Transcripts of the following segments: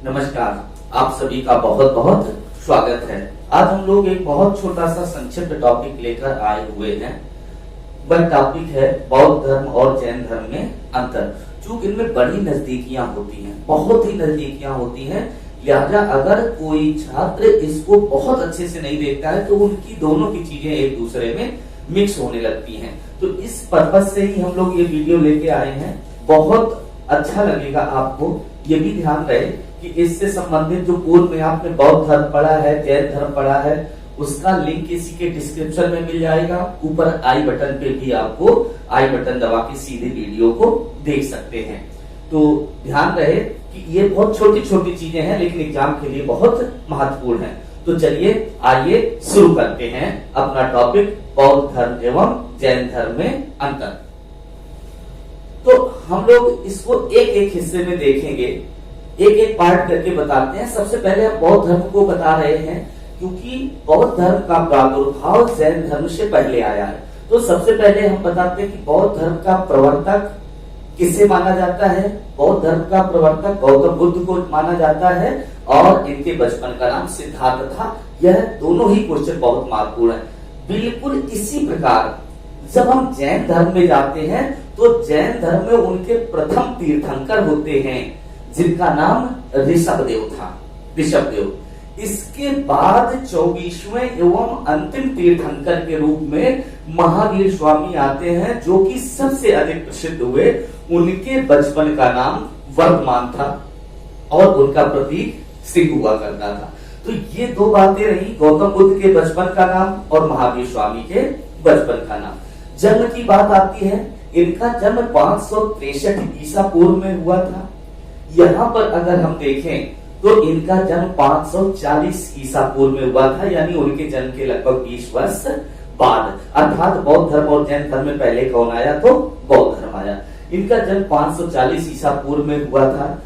नमस्कार, आप सभी का बहुत बहुत स्वागत है। आज हम लोग एक बहुत छोटा सा संक्षिप्त टॉपिक लेकर आए हुए हैं। वह टॉपिक है बौद्ध धर्म और जैन धर्म में अंतर। चूंकि इनमें बड़ी नजदीकियां होती हैं, बहुत ही नजदीकियां होती हैं, लिहाजा अगर कोई छात्र इसको बहुत अच्छे से नहीं देखता है तो उनकी दोनों की चीजें एक दूसरे में मिक्स होने लगती हैं। तो इस पर्पज से ही हम लोग ये वीडियो लेके आए हैं। बहुत अच्छा लगेगा आपको। ये भी ध्यान रहे कि इससे संबंधित जो पूर्व में आपने बौद्ध धर्म पढ़ा है, जैन धर्म पढ़ा है, उसका लिंक इसी के डिस्क्रिप्शन में मिल जाएगा। ऊपर आई बटन पे भी आपको आई बटन दबा के सीधे वीडियो को देख सकते हैं। तो ध्यान रहे कि ये बहुत छोटी छोटी चीजें हैं, लेकिन एग्जाम के लिए बहुत महत्वपूर्ण है। तो चलिए आइए शुरू करते हैं अपना टॉपिक, बौद्ध धर्म एवं जैन धर्म में अंतर। तो हम लोग इसको एक एक हिस्से में देखेंगे, एक एक पार्ट करके बताते हैं। सबसे पहले हम बौद्ध धर्म को बता रहे हैं, क्योंकि बौद्ध धर्म का प्रादुर्भाव जैन धर्म से पहले आया है। तो सबसे पहले हम बताते हैं कि बौद्ध धर्म का प्रवर्तक किसे माना जाता है। बौद्ध धर्म का प्रवर्तक गौतम बुद्ध को माना जाता है और इनके बचपन का नाम सिद्धार्थ था। यह दोनों ही क्वेश्चन बहुत महत्वपूर्ण है। बिल्कुल इसी प्रकार जब हम जैन धर्म में जाते हैं तो जैन धर्म में उनके प्रथम तीर्थंकर होते हैं, जिनका नाम ऋषभदेव था, ऋषभदेव। इसके बाद 24वें एवं अंतिम तीर्थंकर के रूप में महावीर स्वामी आते हैं, जो कि सबसे अधिक प्रसिद्ध हुए। उनके बचपन का नाम वर्धमान था और उनका प्रतीक सिंह हुआ करता था। तो ये दो बातें रही, गौतम बुद्ध के बचपन का नाम और महावीर स्वामी के बचपन का नाम। जन्म की बात आती है, इनका जन्म 563 ईसा पूर्व में हुआ था। यहाँ पर अगर हम देखें तो इनका जन्म 540 ईसा पूर्व में हुआ था, यानी उनके जन्म के लगभग 20 वर्ष बाद। अर्थात बौद्ध धर्म और जैन धर्म में पहले कौन आया? तो बौद्ध धर्म आया। इनका जन्म 540 ईसा पूर्व में हुआ था।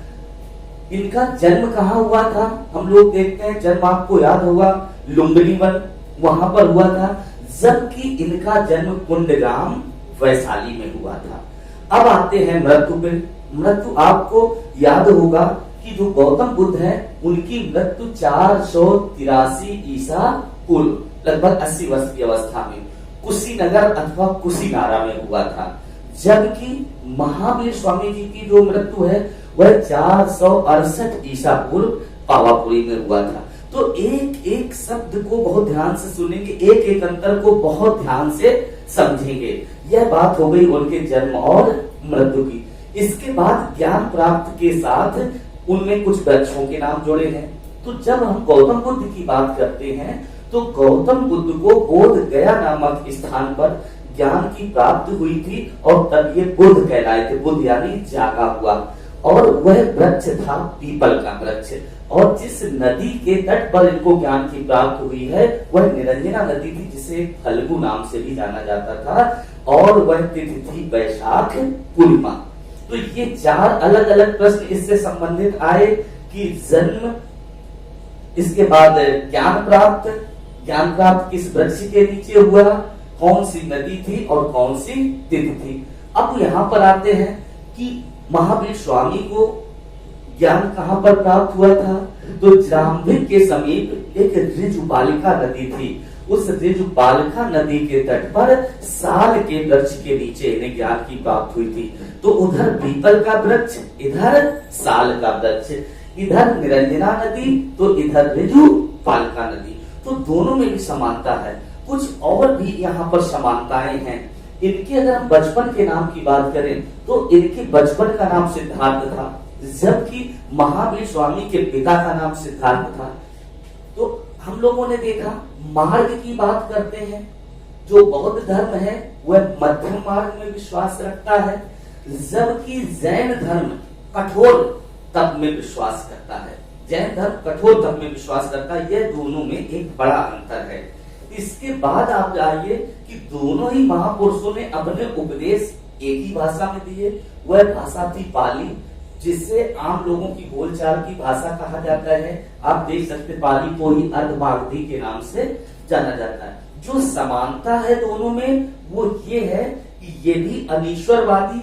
इनका जन्म कहाँ हुआ था? हम लोग देखते हैं जन्म आपको याद होगा लुम्बिनी वन, वहां पर हुआ था। जबकि इनका जन्म कुंडग्राम वैशाली में हुआ था। अब आते हैं मृत्यु पे। मृत्यु आपको याद होगा कि जो गौतम बुद्ध है उनकी मृत्यु 483 ईसा पूर्व, लगभग 80 वर्ष की अवस्था में कुशीनगर अथवा कुशीनारा में हुआ था। जबकि महावीर स्वामी जी की जो मृत्यु है वह 468 ईसा पूर्व पावापुरी में हुआ था। तो एक एक शब्द को बहुत ध्यान से सुनेंगे, एक एक अंतर को बहुत ध्यान से समझेंगे। यह बात हो गई उनके जन्म और मृत्यु की। इसके बाद ज्ञान प्राप्त के साथ उनमें कुछ वृक्षों के नाम जोड़े हैं। तो जब हम गौतम बुद्ध की बात करते हैं तो गौतम बुद्ध को बोध गया नामक स्थान पर ज्ञान की प्राप्ति हुई थी और तब ये बुद्ध कहलाए थे। बुद्ध यानी जागा हुआ। और वह वृक्ष था पीपल का वृक्ष। और जिस नदी के तट पर इनको ज्ञान की प्राप्ति हुई है वह निरंजना नदी थी, जिसे फल्गु नाम से भी जाना जाता था। और वह तिथि थी वैशाख पूर्णिमा। तो ये 4 अलग अलग प्रश्न इससे संबंधित आए कि जन्म, इसके बाद ज्ञान प्राप्त किस वृक्ष के नीचे हुआ, कौन सी नदी थी और कौन सी तिथि थी। अब यहाँ पर आते हैं कि महावीर स्वामी को ज्ञान कहाँ पर प्राप्त हुआ था? तो जाम्बिक के समीप एक ऋजुपालिका नदी थी। उस ऋजुपालिका नदी के तट पर साल के वृक्ष के नीचे इन्हें ज्ञान की प्राप्ति हुई थी। तो उधर पीपल का वृक्ष, इधर साल का वृक्ष, इधर निरंजना नदी तो इधर ऋजुपालिका नदी। तो दोनों में भी समानता है। कुछ और भी यहाँ पर समानताएं हैं। इनके अगर हम बचपन के नाम की बात करें तो इनके बचपन का नाम सिद्धार्थ था, जबकि महावीर स्वामी के पिता का नाम सिद्धार्थ था। तो हम लोगों ने देखा मार्ग की बात करते हैं। जो बौद्ध धर्म है वह मध्यम मार्ग में विश्वास रखता है, जबकि जैन धर्म कठोर तप में विश्वास करता है। जैन धर्म कठोर तप में विश्वास करता है। यह दोनों में एक बड़ा अंतर है। इसके बाद आप जाइए कि दोनों ही महापुरुषों ने अपने उपदेश एक ही भाषा में दिए। वह भाषा थी पाली, जिससे आम लोगों की बोलचाल की भाषा कहा जाता है। आप देख सकते पाली को ही अर्धमागधी के नाम से जाना जाता है। जो समानता है दोनों में वो ये है कि ये भी अनीश्वरवादी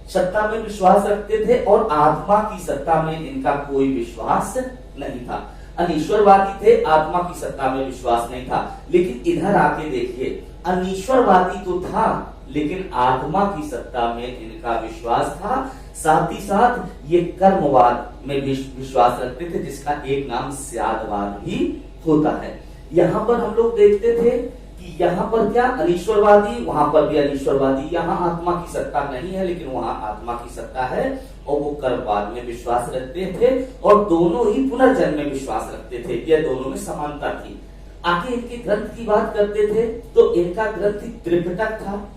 सत्ता में विश्वास रखते थे और आत्मा की सत्ता में इनका कोई विश्वास नहीं था। अनीश्वरवादी थे, आत्मा की सत्ता में विश्वास नहीं था। लेकिन इधर आके देखिए, अनीश्वरवादी तो था लेकिन आत्मा की सत्ता में इनका विश्वास था। साथ ही साथ ये कर्मवाद में विश्वास रखते थे, जिसका एक नाम स्यादवाद भी होता है। यहाँ पर हम लोग देखते थे कि यहाँ पर क्या अनीश्वरवादी, वहां पर भी अनीश्वरवादी। यहाँ आत्मा की सत्ता नहीं है लेकिन वहां आत्मा की सत्ता है, और वो कर्मवाद में विश्वास रखते थे और दोनों ही पुनर्जन्म में विश्वास रखते थे। यह दोनों में समानता थी। आगे इनके ग्रंथ की बात करते थे तो इनका ग्रंथ त्रिपिटक था,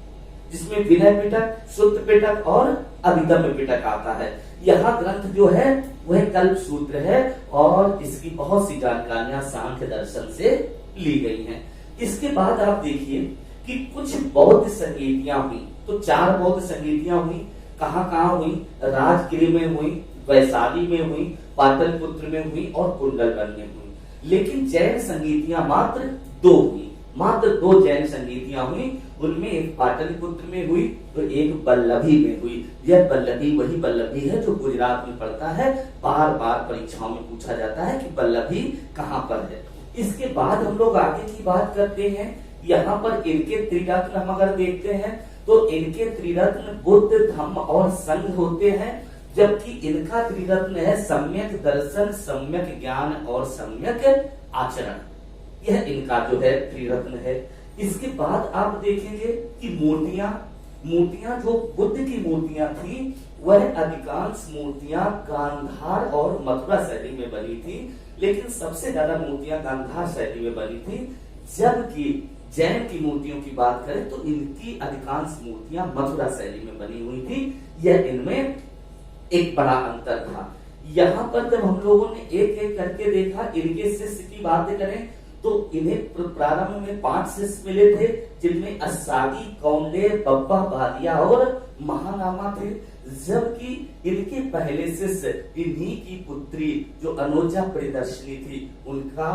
जिसमें विनय पिटक, शुद्ध पिटक और अभिधम्म पिटक आता है। यहाँ ग्रंथ जो है वह कल्प सूत्र है और इसकी बहुत सी जानकारियां सांख्य दर्शन से ली गई हैं। इसके बाद आप देखिए कि कुछ बौद्ध संगीतियां हुई, तो 4 बौद्ध संगीतियां हुई। कहाँ हुई? राजगृह में हुई, वैशाली में हुई, पाटलिपुत्र में हुई और कुंडलवन में हुई। लेकिन जैन संगीतियां मात्र 2 हुई, मात्र 2 जैन संगीतियां हुई। उनमें एक पाटलिपुत्र में हुई तो एक वल्लभी में हुई। यह वल्लभी वही वल्लभी है जो गुजरात में पड़ता है। बार बार परीक्षाओं में पूछा जाता है कि वल्लभी कहाँ पर है। इसके बाद हम लोग आगे की बात करते हैं। यहाँ पर इनके त्रिरत्न हम अगर देखते हैं तो इनके त्रिरत्न बुद्ध, धम्म और संघ होते हैं, जबकि इनका त्रिरत्न है सम्यक दर्शन, सम्यक ज्ञान और सम्यक आचरण। यह इनका जो है त्रिरत्न है। इसके बाद आप देखेंगे कि मूर्तियां जो बुद्ध की मूर्तियां थी वह अधिकांश मूर्तियां गांधार और मथुरा शैली में बनी थी, लेकिन सबसे ज्यादा मूर्तियां गांधार शैली में बनी थी। जबकि जैन की मूर्तियों की बात करें तो इनकी अधिकांश मूर्तियां मथुरा शैली में बनी हुई थी। यह इनमें एक बड़ा अंतर था। यहाँ पर जब हम लोगों ने एक एक करके देखा, इनके शिष्य की बातें करें तो इन्हें प्रारंभ में 5 शिष्य मिले थे, जिनमें अस्सादी, कौंडे, बब्बा, भादिया और महानामा थे। जबकि इनके पहले शिष्य इन्हीं की पुत्री जो अनोजा प्रियदर्शिनी थी, उनका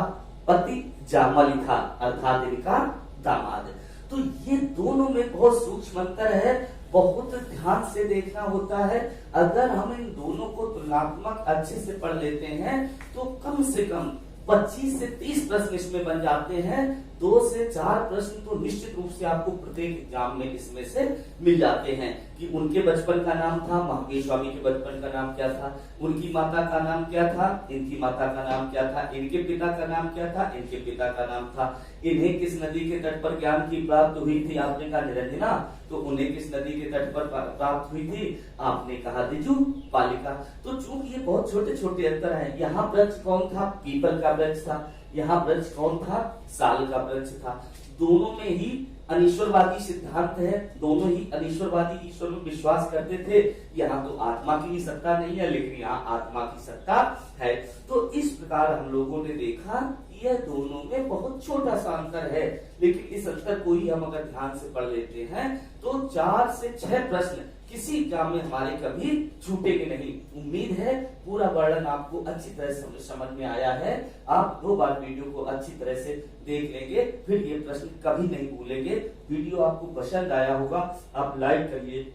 पति जामली था, अर्थात इनका दामाद। तो ये दोनों में बहुत सूक्ष्म अंतर है, बहुत ध्यान से देखना होता है। अगर हम इन दोनों को तुलनात्मक अच्छे से पढ़ लेते हैं तो कम से कम 25 से 30 प्रश्न इसमें बन जाते हैं। 2 से 4 प्रश्न तो निश्चित रूप से आपको प्रत्येक एग्जाम में इसमें से मिल जाते हैं कि उनके बचपन का नाम था, महावीर स्वामी के बचपन का नाम क्या था, उनकी माता का नाम क्या था, इनकी माता का नाम क्या था, इनके पिता का नाम क्या था, इनके पिता का नाम था, इन्हें किस नदी के तट पर ज्ञान की प्राप्त हुई थी, आपने कहा निरंजना, तो उन्हें किस नदी के तट पर प्राप्त हुई थी, आपने कहा दिजु पालिका। तो चूंकि ये बहुत छोटे छोटे अंतर हैं, यहाँ वृक्ष कौन था, पीपल का वृक्ष था, यहाँ वृक्ष कौन था, साल का वृक्ष था। दोनों में ही अनीश्वरवादी सिद्धांत है, दोनों ही अनीश्वरवादी ईश्वर में विश्वास करते थे। यहाँ तो आत्मा की सत्ता नहीं है लेकिन यहाँ आत्मा की सत्ता है। तो इस प्रकार हम लोगों ने देखा यह दोनों में बहुत छोटा सा अंतर है, लेकिन इस अंतर को ही हम अगर ध्यान से पढ़ लेते हैं तो 4 से 6 प्रश्न किसी एग्जाम में हमारे कभी छूटेंगे नहीं। उम्मीद है पूरा वर्णन आपको अच्छी तरह से समझ में आया है। आप 2 बार वीडियो को अच्छी तरह से देख लेंगे, फिर ये प्रश्न कभी नहीं भूलेंगे। वीडियो आपको पसंद आया होगा, आप लाइक करिए,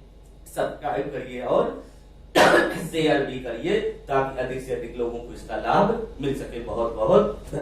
सब्सक्राइब करिए और शेयर भी करिए ताकि अधिक से अधिक लोगों को इसका लाभ मिल सके। बहुत बहुत